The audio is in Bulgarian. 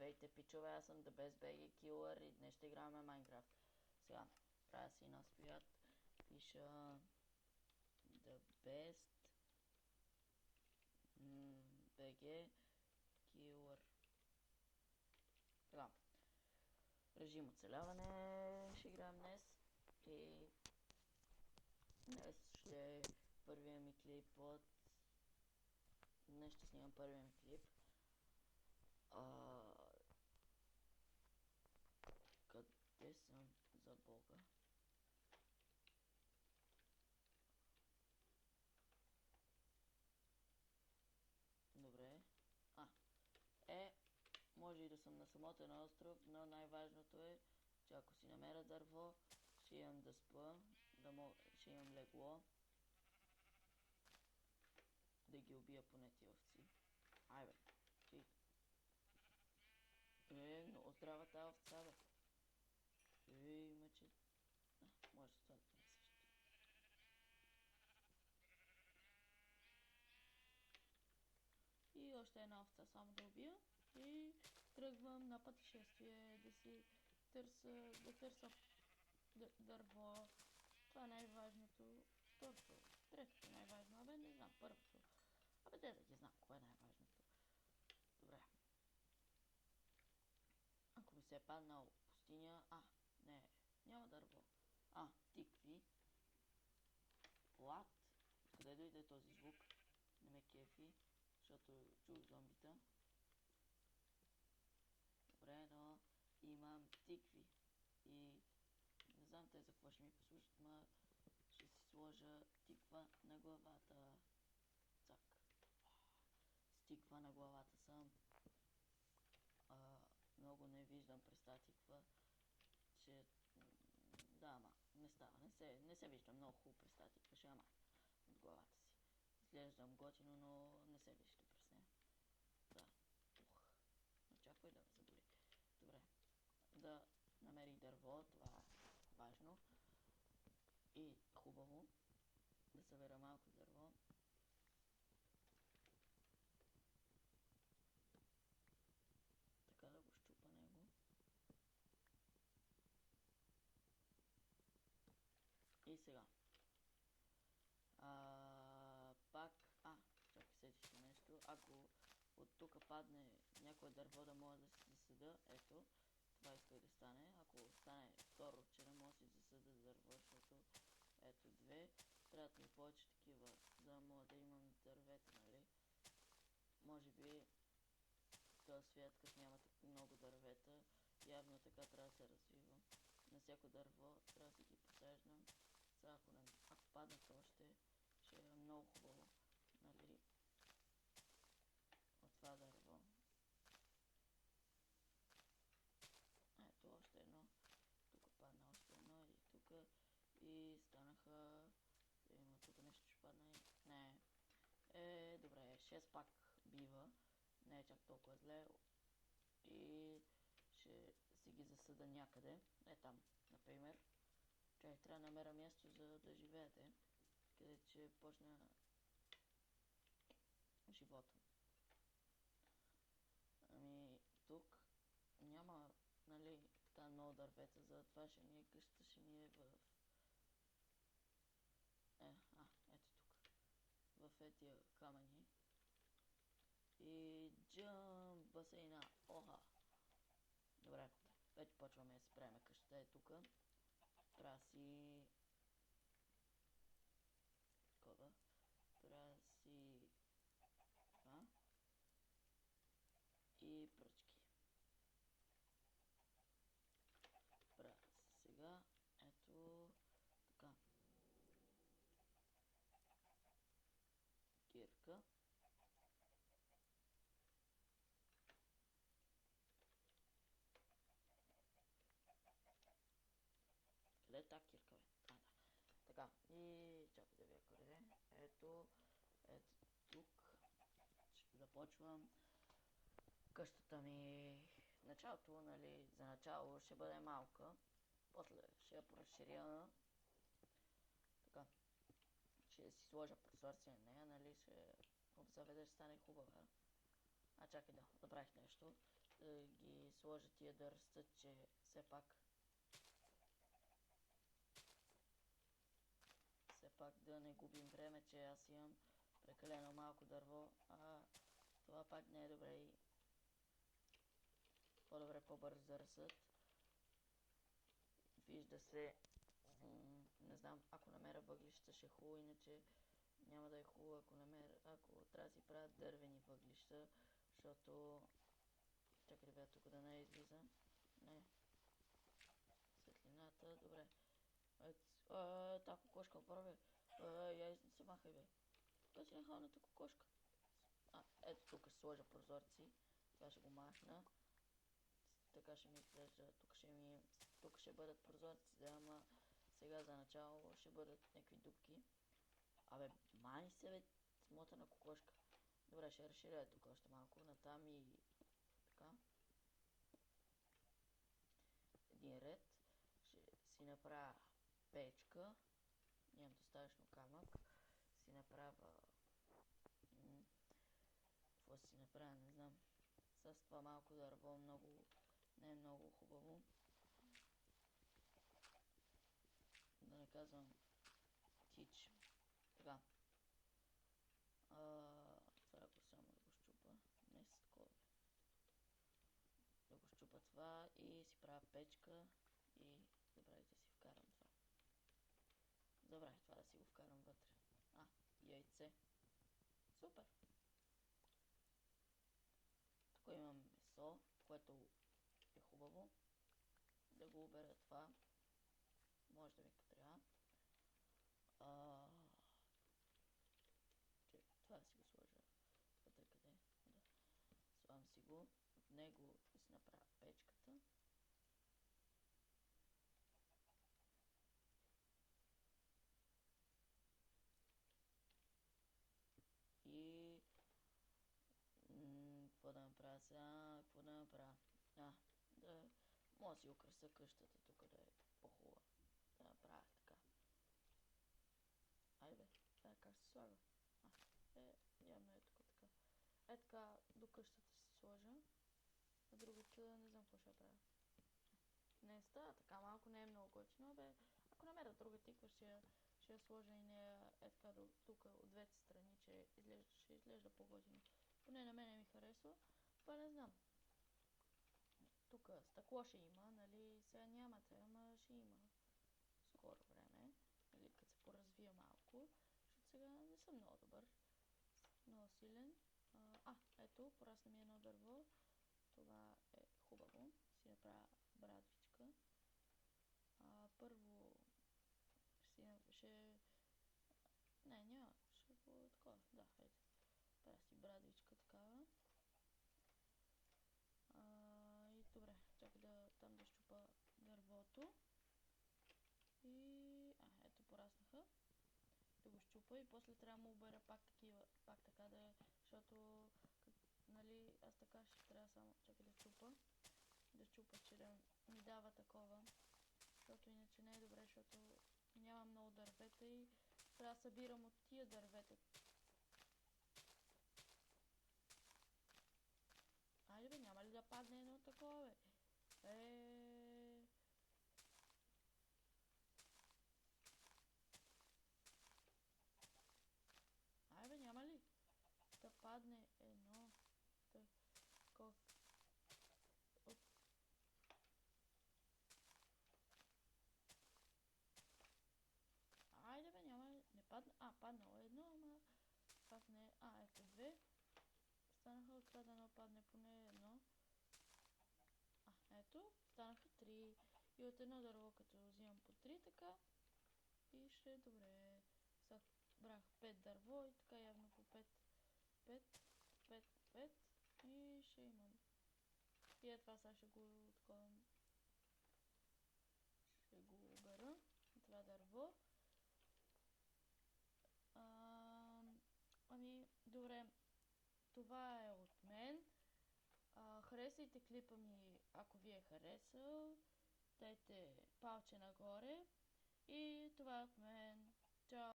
Здравейте, пичове, аз съм The Best BG Killer и днес ще играме Майнкрафт. Сега, правя си настоят, пиша The Best BG Killer. Така, режим оцеляване ще играем днес и днес ще е първия ми клип от... Днес ще снимам първия ми клип. Къде съм за Бога? Добре. Може и да съм на самотен остров, но най-важното е, че ако си намеря дърво, ще имам да спа, ще имам легло, да ги убия поне ти овци. Ай бе, ти. Много здрава тази овца, бе. Мъче. Може това да не също. И още една овца само да убия. И тръгвам на пътешествие да търся дърво. Това е най-важното. Второто, третото най-важно. Абе, не знам, първото. Абе, де да ги знам, кое е най-важното. Добре. Ако ми се е паднал пустиня... Не, няма дърво. Тикви. Лад. Откъде дойде този звук? Не ме кефи, защото чух зомбита. Добре, но имам тикви. И не знам те за какво ще ми послужат, ма ще си сложа тиква на главата. Цак. С тиква на главата съм. Много не виждам през тази тиква, че... Да, ама не става. Не се виждам много хубаво през тази тиква, ще ама от главата си. Изглеждам готино, но не се вижда през нея. Да. Очаквай да ме заболи. Добре. Да намерих дърво, това е важно. И хубаво. Да събера малко дърво. Така да го щупа него. И сега. Чакай, сетиш се нещо. Ако от тук падне някое дърво да мога да си засада, ето, това иска да стане. Ако стане второ, че не мога да си засада дърво, защото ето две, трябват ми повече такива, за да мога да имам дървета, нали? Може би в този свят, като няма много дървета, явно така трябва да се развива. На всяко дърво трябва да си ги посаждам. Сега ако паднат още, ще е много хубаво, нали? От това дърво. Ето още едно. Тук падна още едно и тук. И станаха... Има тук нещо ще падне. Не. Добре, 6 пак бива. Не е чак толкова зле. И ще си ги засъда някъде. Там, например. Трябва да намеря място за да живеете. Където ще почна живота. Тук няма, нали, така много дървета, затова къщата ще ми е ето тук. В етия камъни. И джъмп басейна. Добре, вече почваме да се правим къщата е тук. Трябва си... Трябва си... И пръчки. Правя си сега. Ето... Така. Кирка. Къде е тази кирка, бе? Да. Така, и чакай да видя къде. Ето тук. Ще започвам. Къщата ми... Началото, нали, за начало ще бъде малка. После ще я поразширя. Така. Ще си сложа прозорци на нея, нали, ще обзаведа, ще стане хубава. Чакай да, забравих нещо. да ги сложа тия да растат, че все пак да не губим време, че аз имам прекалено малко дърво, а това пак не е добре и по-добре по-бързо да растат. Вижда се, не знам, ако намеря въглища ще е хубаво, иначе няма да е хубаво, ако трябва да си правят дървени въглища, защото... Чакай, ребят, тук да не излиза. Не. Светлината, добре. Та кокошка, прави. Я се махай, бе. Той си нахалната кокошка. Ето тук ще сложа прозорци. Това ще го махна. Така ще ми изглежда. Тук ще бъдат прозорците, ама сега за начало ще бъдат някакви дупки. Абе, мани се, бе, смотана кокошка. Добре, ще разширя тук още малко. Натам и така. Един ред. Ще си направя печка. Нямам достатъчно камък. Си направя... Какво си направя, не знам. С това малко дърво не е много хубаво. Да не казвам тич. Така. Това го само да го щупа. Не с такова. Да го щупа това и си правя печка и забравих да си вкарам това. Забравих това да си го вкарам вътре. Яйце. Супер! Тук имам месо, което е хубаво. Да го обера това. Може да ми трябва. Това да си го сложа вътре къде. Да. Слагам си го. От него да си направя печката. И... какво да направя сега? Какво да направя? Мога да си украса къщата тук да е по-хубава. Да направя така. Айде, как се слага? Явно е тук така. Така до къщата си сложа. А другата не знам какво ще правя. Не става така, малко не е много готино, бе. Ако намеря друга тиква, ще я сложа и нея така тук от двете страни, че ще изглежда по-готино. Поне на мене ми харесва, па не знам. Тук стъкло ще има, нали, сега нямате, ама ще има скоро време, нали, като се поразвия малко, защото сега не съм много добър, много силен. Ето, порасна ми едно дърво, това е хубаво, си направя брадвичка. Първо ще... Не, няма, ще го такова, да, хайде. Правя си брадвичка такава. И добре, чакай там да щупа дървото. И... ето пораснаха. Да го щупа и после трябва да му обера пак така да е, защото нали, аз така ще трябва само, чакай да щупа, че да ми дава такова, защото иначе не е добре, защото няма много дървета и трябва да събирам от тия дървета. Айде бе, няма ли да падне едно такова, бе? Айде бе, няма ли да падне едно такова? Айде бе, няма ли, не падна, паднало едно, ама пак не, ето две. Станаха, трябва да не падне поне едно. Ето, станаха 3. И от едно дърво, като взимам по 3 така. И ще е добре. Сега брах 5 дърво и така явно по 5. 5, 5, 5. И ще имам. И това сега ще го таковам. Ще го обера. Това дърво. Добре. Това е от мен. Харесайте клипа ми, ако ви е харесал. Дайте палче нагоре. И това е от мен. Чао!